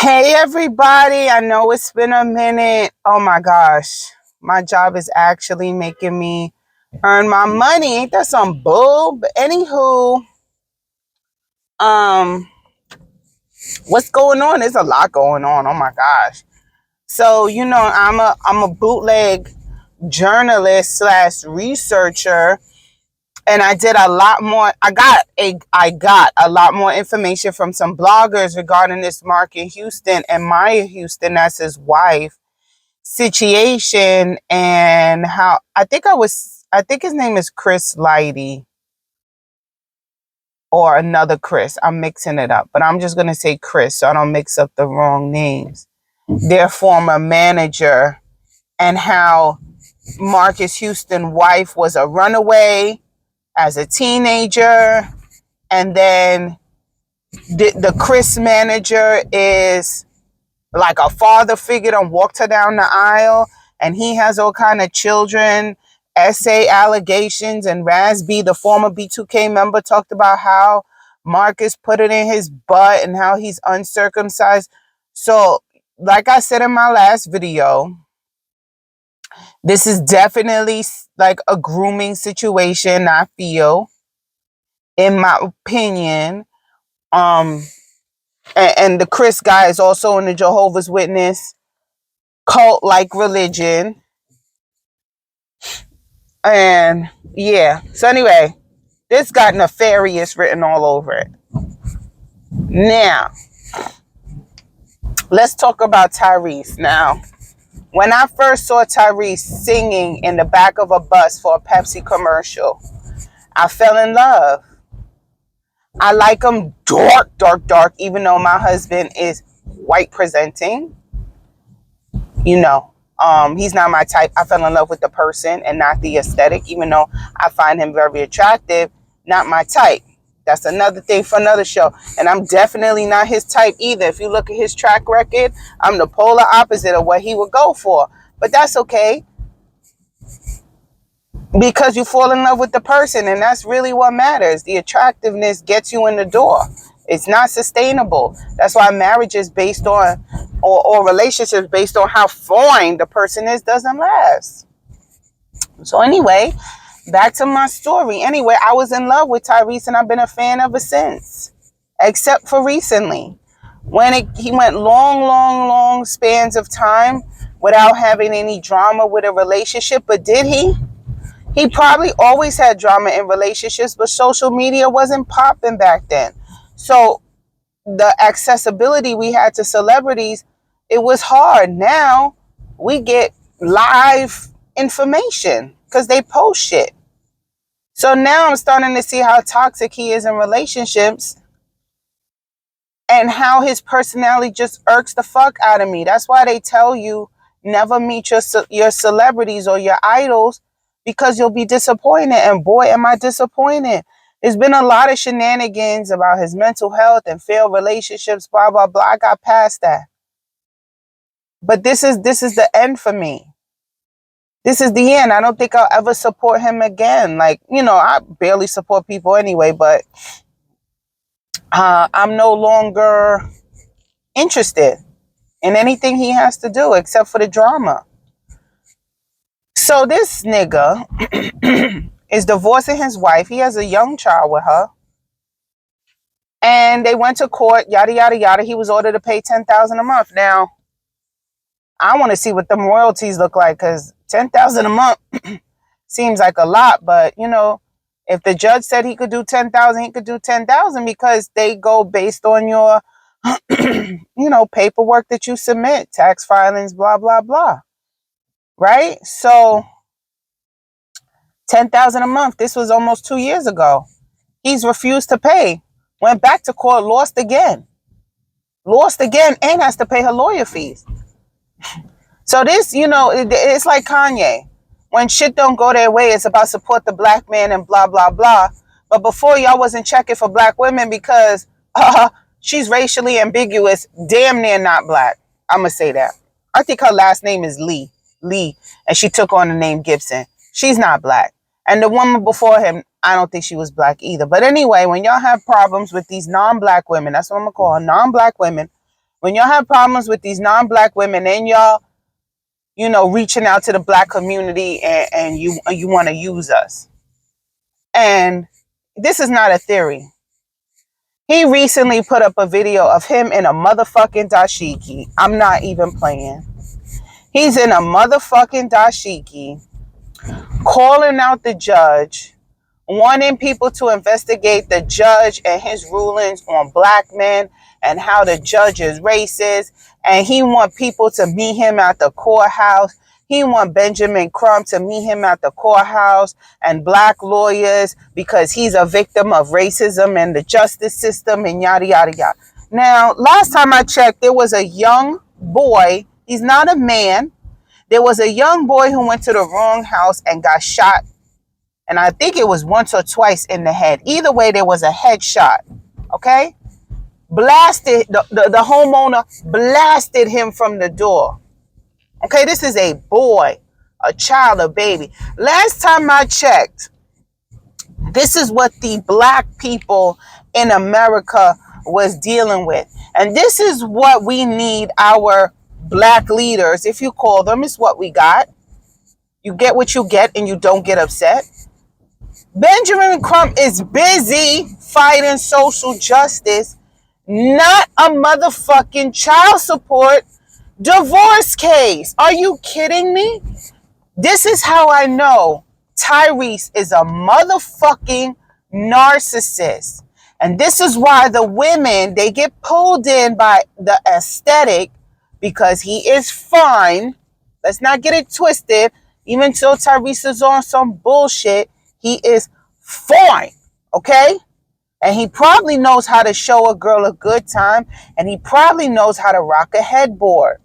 Hey everybody, I know it's been a minute. Oh my gosh, my job is actually making me earn my money. Ain't that some bull? But anywho, um, what's going on? There's a lot going on. Oh my gosh. So I'm a bootleg journalist slash researcher, and I did a lot more. I got a lot more information from some bloggers regarding this Mark in Houston and Maya Houston. That's his wife situation, and how I think his name is Chris Lighty or another Chris. I'm mixing it up, but I'm just gonna say Chris so I don't mix up the wrong names. Their former manager, and how Marcus Houston's wife was a runaway as a teenager, and then the Chris manager is like a father figure and walked her down the aisle, and he has all kind of children essay allegations. And Rasby, the former B2K member, talked about how Marcus put it in his butt and how he's uncircumcised. So like I said in my last video, this is definitely like a grooming situation, I feel, in my opinion. And the Chris guy is also in the Jehovah's Witness cult like religion. And yeah, so anyway, this got nefarious written all over it. Now, let's talk about Tyrese. Now, when I first saw Tyrese singing in the back of a bus for a Pepsi commercial, I fell in love. I like him dark, dark, dark, even though my husband is white presenting. He's not my type. I fell in love with the person and not the aesthetic, even though I find him very attractive. Not my type. That's another thing for another show. And I'm definitely not his type either. If you look at his track record, I'm the polar opposite of what he would go for. But that's okay, because you fall in love with the person, and that's really what matters. The attractiveness gets you in the door. It's not sustainable. That's why marriage is based on, or relationships based on how foreign the person is, doesn't last. So anyway, back to my story. Anyway, I was in love with Tyrese, and I've been a fan ever since, except for recently, when he went long, long, long spans of time without having any drama with a relationship. But did he? He probably always had drama in relationships, but social media wasn't popping back then. So the accessibility we had to celebrities, it was hard. Now we get live information because they post shit. So now I'm starting to see how toxic he is in relationships, and how his personality just irks the fuck out of me. That's why they tell you never meet your celebrities or your idols, because you'll be disappointed. And boy, am I disappointed. There's been a lot of shenanigans about his mental health and failed relationships, blah, blah, blah. I got past that. But this is the end for me. This is the end. I don't think I'll ever support him again. Like, I barely support people anyway, but I'm no longer interested in anything he has to do except for the drama. So this nigga is divorcing his wife. He has a young child with her. And they went to court, yada, yada, yada. He was ordered to pay $10,000 a month. Now, I want to see what them royalties look like, because $10,000 a month seems like a lot. But, if the judge said he could do 10,000, he could do 10,000, because they go based on your, paperwork that you submit, tax filings, blah, blah, blah. Right? So 10,000 a month. This was almost 2 years ago. He's refused to pay. Went back to court, lost again, and has to pay her lawyer fees. So this, it's like Kanye. When shit don't go their way, it's about support the black man and blah, blah, blah. But before, y'all wasn't checking for black women because she's racially ambiguous, damn near not black. I'm going to say that. I think her last name is Lee, and she took on the name Gibson. She's not black. And the woman before him, I don't think she was black either. But anyway, when y'all have problems with these non-black women, that's what I'm going to call her, non-black women, When y'all have problems with these non-black women, then y'all, reaching out to the black community and you want to use us. And this is not a theory. He recently put up a video of him in a motherfucking dashiki. I'm not even playing. He's in a motherfucking dashiki, calling out the judge, wanting people to investigate the judge and his rulings on black men and how the judge is racist. And he want people to meet him at the courthouse. He want Benjamin Crumb to meet him at the courthouse and black lawyers because he's a victim of racism and the justice system and yada, yada, yada. Now, last time I checked, there was a young boy. He's not a man. There was a young boy who went to the wrong house and got shot. And I think it was once or twice in the head. Either way, there was a headshot. Okay? Blasted, the homeowner blasted him from the door. Okay, this is a boy, a child, a baby. Last time I checked, this is what the black people in America was dealing with. And this is what we need our black leaders, if you call them, is what we got. You get what you get and you don't get upset. Benjamin Crumb is busy fighting social justice, not a motherfucking child support divorce case. Are you kidding me? This is how I know Tyrese is a motherfucking narcissist. And this is why the women, they get pulled in by the aesthetic because he is fine. Let's not get it twisted. Even though Tyrese is on some bullshit, he is fine, okay? And he probably knows how to show a girl a good time, and he probably knows how to rock a headboard.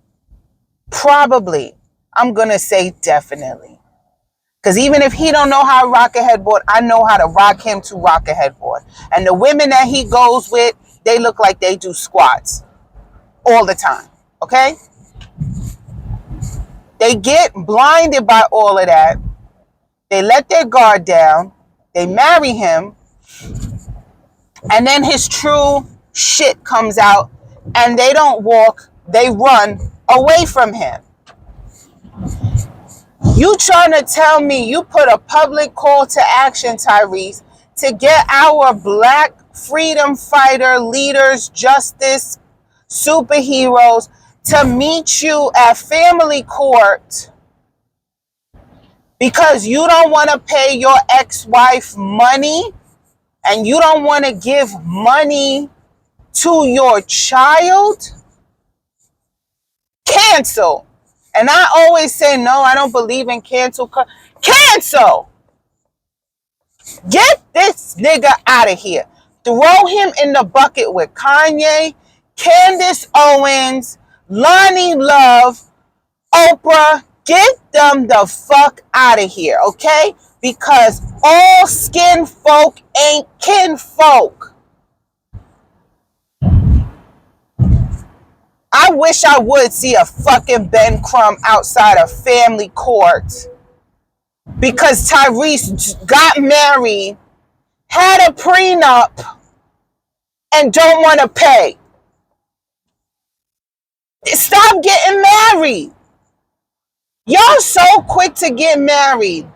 Probably. I'm going to say definitely. Because even if he don't know how to rock a headboard, I know how to rock him to rock a headboard. And the women that he goes with, they look like they do squats all the time, okay? They get blinded by all of that. They let their guard down. They marry him. And then his true shit comes out. And they don't walk. They run away from him. You trying to tell me you put a public call to action, Tyrese, to get our black freedom fighter leaders, justice, superheroes to meet you at family court because you don't want to pay your ex-wife money and you don't want to give money to your child? Cancel. And I always say, no, I don't believe in cancel. Cancel. Get this nigga out of here. Throw him in the bucket with Kanye, Candace Owens, Lonnie Love, Oprah. Get them the fuck out of here, okay? Because all skin folk ain't kin folk. I wish I would see a fucking Ben Crumb outside of family court because Tyrese got married, had a prenup, and don't want to pay. Stop getting married. Y'all so quick to get married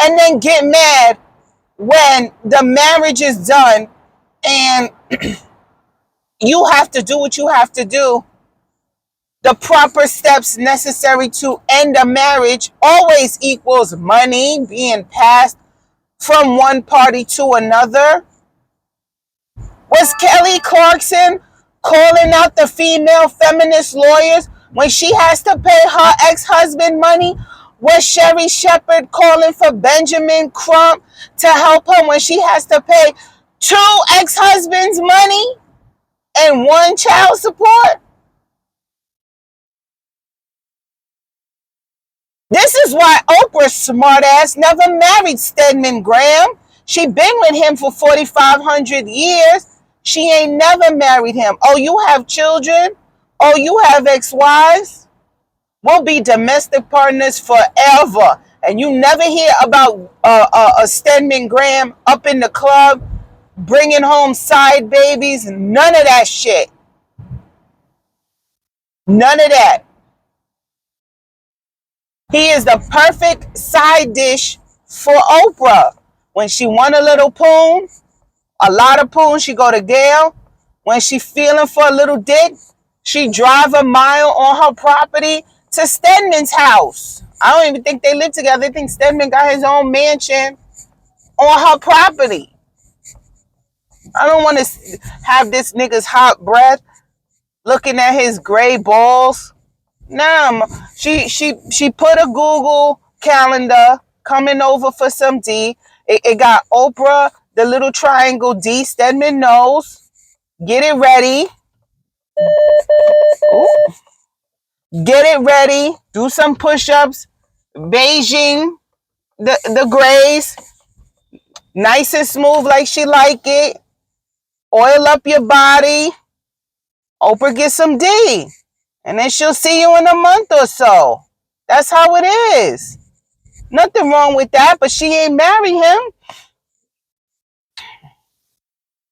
and then get mad when the marriage is done and you have to do what you have to do. The proper steps necessary to end a marriage always equals money being passed from one party to another. Was Kelly Clarkson calling out the female feminist lawyers when she has to pay her ex-husband money? Was Sherry Shepherd calling for Benjamin Crumb to help her when she has to pay 2 ex-husbands money and 1 child support? This is why Oprah's smart ass never married Stedman Graham. She been with him for 4,500 years. She ain't never married him. Oh, you have children? Oh, you have ex-wives? We'll be domestic partners forever. And you never hear about a Stedman Graham up in the club bringing home side babies. None of that shit. None of that. He is the perfect side dish for Oprah. When she want a little poon, a lot of poon, she go to Gail. When she feeling for a little dick, she drive a mile on her property to Stedman's house. I don't even think they live together. I think Stedman got his own mansion on her property. I don't want to have this nigga's hot breath looking at his gray balls. Nah, she put a Google calendar coming over for some D. It got Oprah, the little triangle D, Stedman knows. Get it ready. Ooh. Get it ready. Do some push-ups. Beijing the grays. Nice and smooth like she like it. Oil up your body. Oprah get some D. And then she'll see you in a month or so. That's how it is. Nothing wrong with that, but she ain't marry him.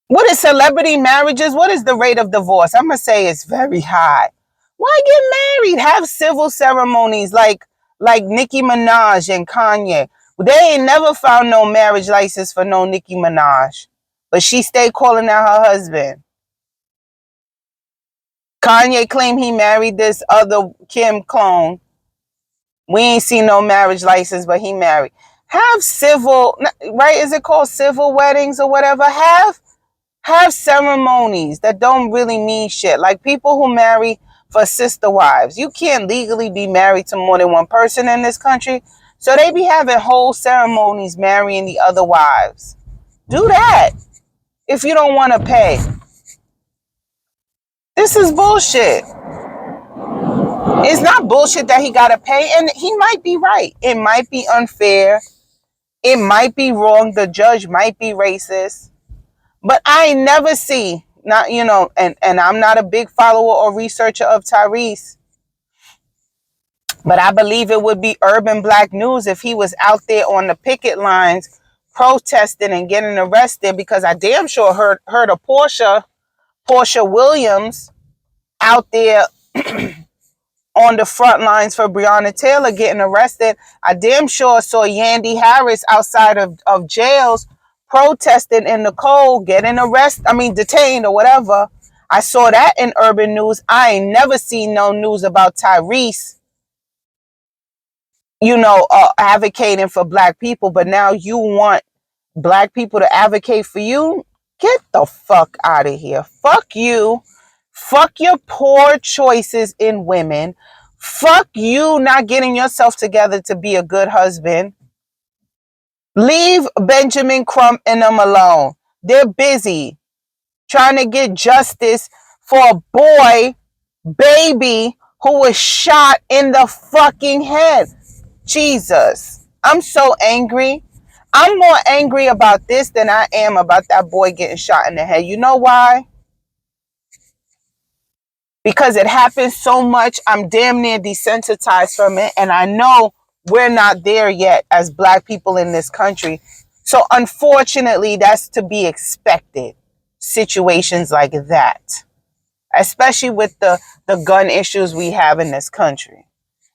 What is celebrity marriages? What is the rate of divorce? I'm going to say it's very high. Why get married? Have civil ceremonies like Nicki Minaj and Kanye. They ain't never found no marriage license for no Nicki Minaj. But she stayed calling out her husband. Kanye claimed he married this other Kim clone. We ain't seen no marriage license, but he married. Have civil, right? Is it called civil weddings or whatever? Have ceremonies that don't really mean shit. Like people who marry for sister wives. You can't legally be married to more than one person in this country. So they be having whole ceremonies marrying the other wives. Do that if you don't want to pay. This is bullshit. It's not bullshit that he got to pay. And he might be right. It might be unfair. It might be wrong. The judge might be racist. But I never see, not, and I'm not a big follower or researcher of Tyrese, but I believe it would be urban black news if he was out there on the picket lines protesting and getting arrested, because I damn sure heard of Portia Williams out there on the front lines for Breonna Taylor getting arrested. I damn sure saw Yandy Harris outside of jails protesting in the cold, getting detained or whatever. I saw that in urban news. I ain't never seen no news about Tyrese, advocating for black people. But now you want black people to advocate for you? Get the fuck out of here. Fuck you. Fuck your poor choices in women. Fuck you not getting yourself together to be a good husband. Leave Benjamin Crump and them alone. They're busy trying to get justice for a baby who was shot in the fucking head. Jesus. I'm so angry. I'm more angry about this than I am about that boy getting shot in the head. You know why? Because it happens so much. I'm damn near desensitized from it. And I know we're not there yet as black people in this country. So unfortunately, that's to be expected. Situations like that. Especially with the gun issues we have in this country.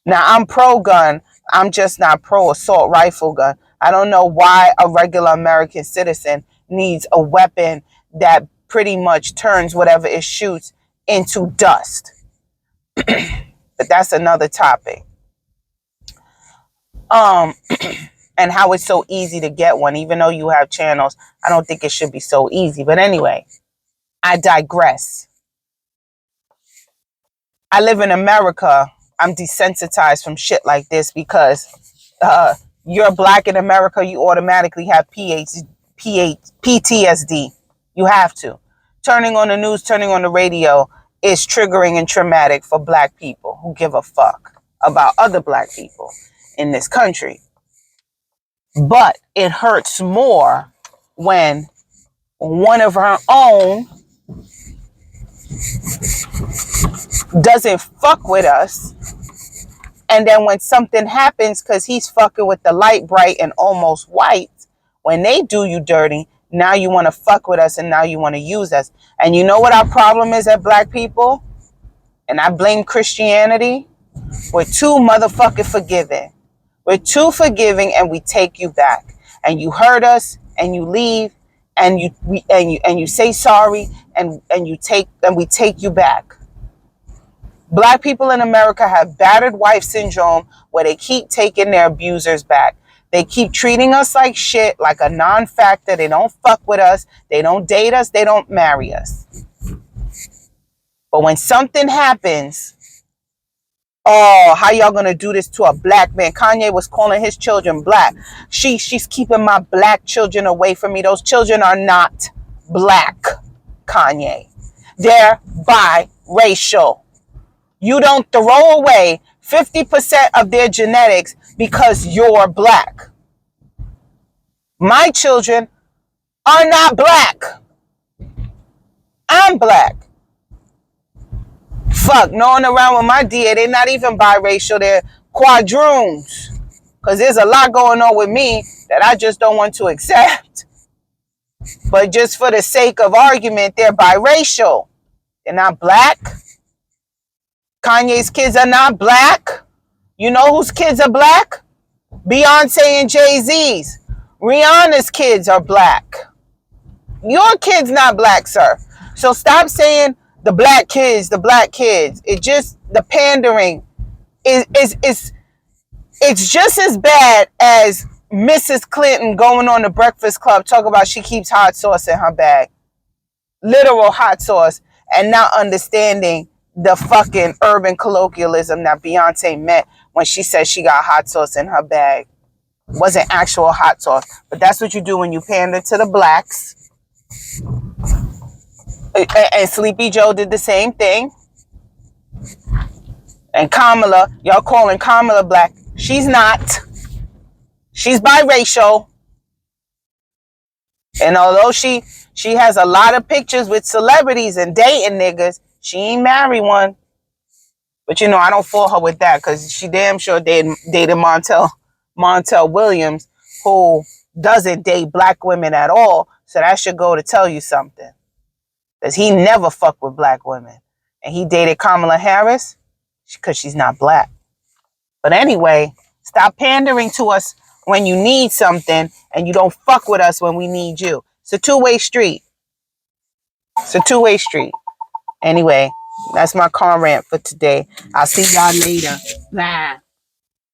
Now, I'm pro-gun. I'm just not pro-assault rifle gun. I don't know why a regular American citizen needs a weapon that pretty much turns whatever it shoots into dust. But that's another topic. And how it's so easy to get one, even though you have channels. I don't think it should be so easy. But anyway, I digress. I live in America. I'm desensitized from shit like this because you're black in America, you automatically have PTSD. You have to. Turning on the news, turning on the radio is triggering and traumatic for black people who give a fuck about other black people in this country. But it hurts more when one of our own doesn't fuck with us. And then when something happens because he's fucking with the light bright and almost white, when they do you dirty, now you want to fuck with us and now you want to use us. And you know what our problem is at black people? and I blame Christianity, we're too motherfucking forgiving. We're too forgiving, and we take you back. And you hurt us, and you leave, and you say sorry, and we take you back. Black people in America have battered wife syndrome, where they keep taking their abusers back. They keep treating us like shit, like a non-factor. They don't fuck with us. They don't date us. They don't marry us. But when something happens, oh, how y'all gonna do this to a black man? Kanye was calling his children black. She's keeping my black children away from me. Those children are not black, Kanye. They're biracial. You don't throw away 50% of their genetics because you're black. My children are not black. I'm black. Fuck, knowing around with my DA, they're not even biracial, they're quadroons. Because there's a lot going on with me that I just don't want to accept. But just for the sake of argument, they're biracial. They're not black. Kanye's kids are not black. You know whose kids are black? Beyonce and Jay-Z's. Rihanna's kids are black. Your kid's not black, sir. So stop saying the black kids, the black kids. It just, the pandering is it's just as bad as Mrs. Clinton going on the Breakfast Club talking about she keeps hot sauce in her bag. Literal hot sauce, and not understanding the fucking urban colloquialism that Beyonce meant when she said she got hot sauce in her bag. It wasn't actual hot sauce. But that's what you do when you pander to the blacks. And Sleepy Joe did the same thing. And Kamala, y'all calling Kamala black. She's not. She's biracial. And although she has a lot of pictures with celebrities and dating niggas, she ain't married one. But you know, I don't fault her with that, because she damn sure dated Montel Williams, who doesn't date black women at all. So that should go to tell you something. Because he never fucked with black women. And he dated Kamala Harris because she's not black. But anyway, stop pandering to us when you need something, and you don't fuck with us when we need you. It's a two-way street. It's a two-way street. Anyway, that's my car rant for today. I'll see y'all later. Bye.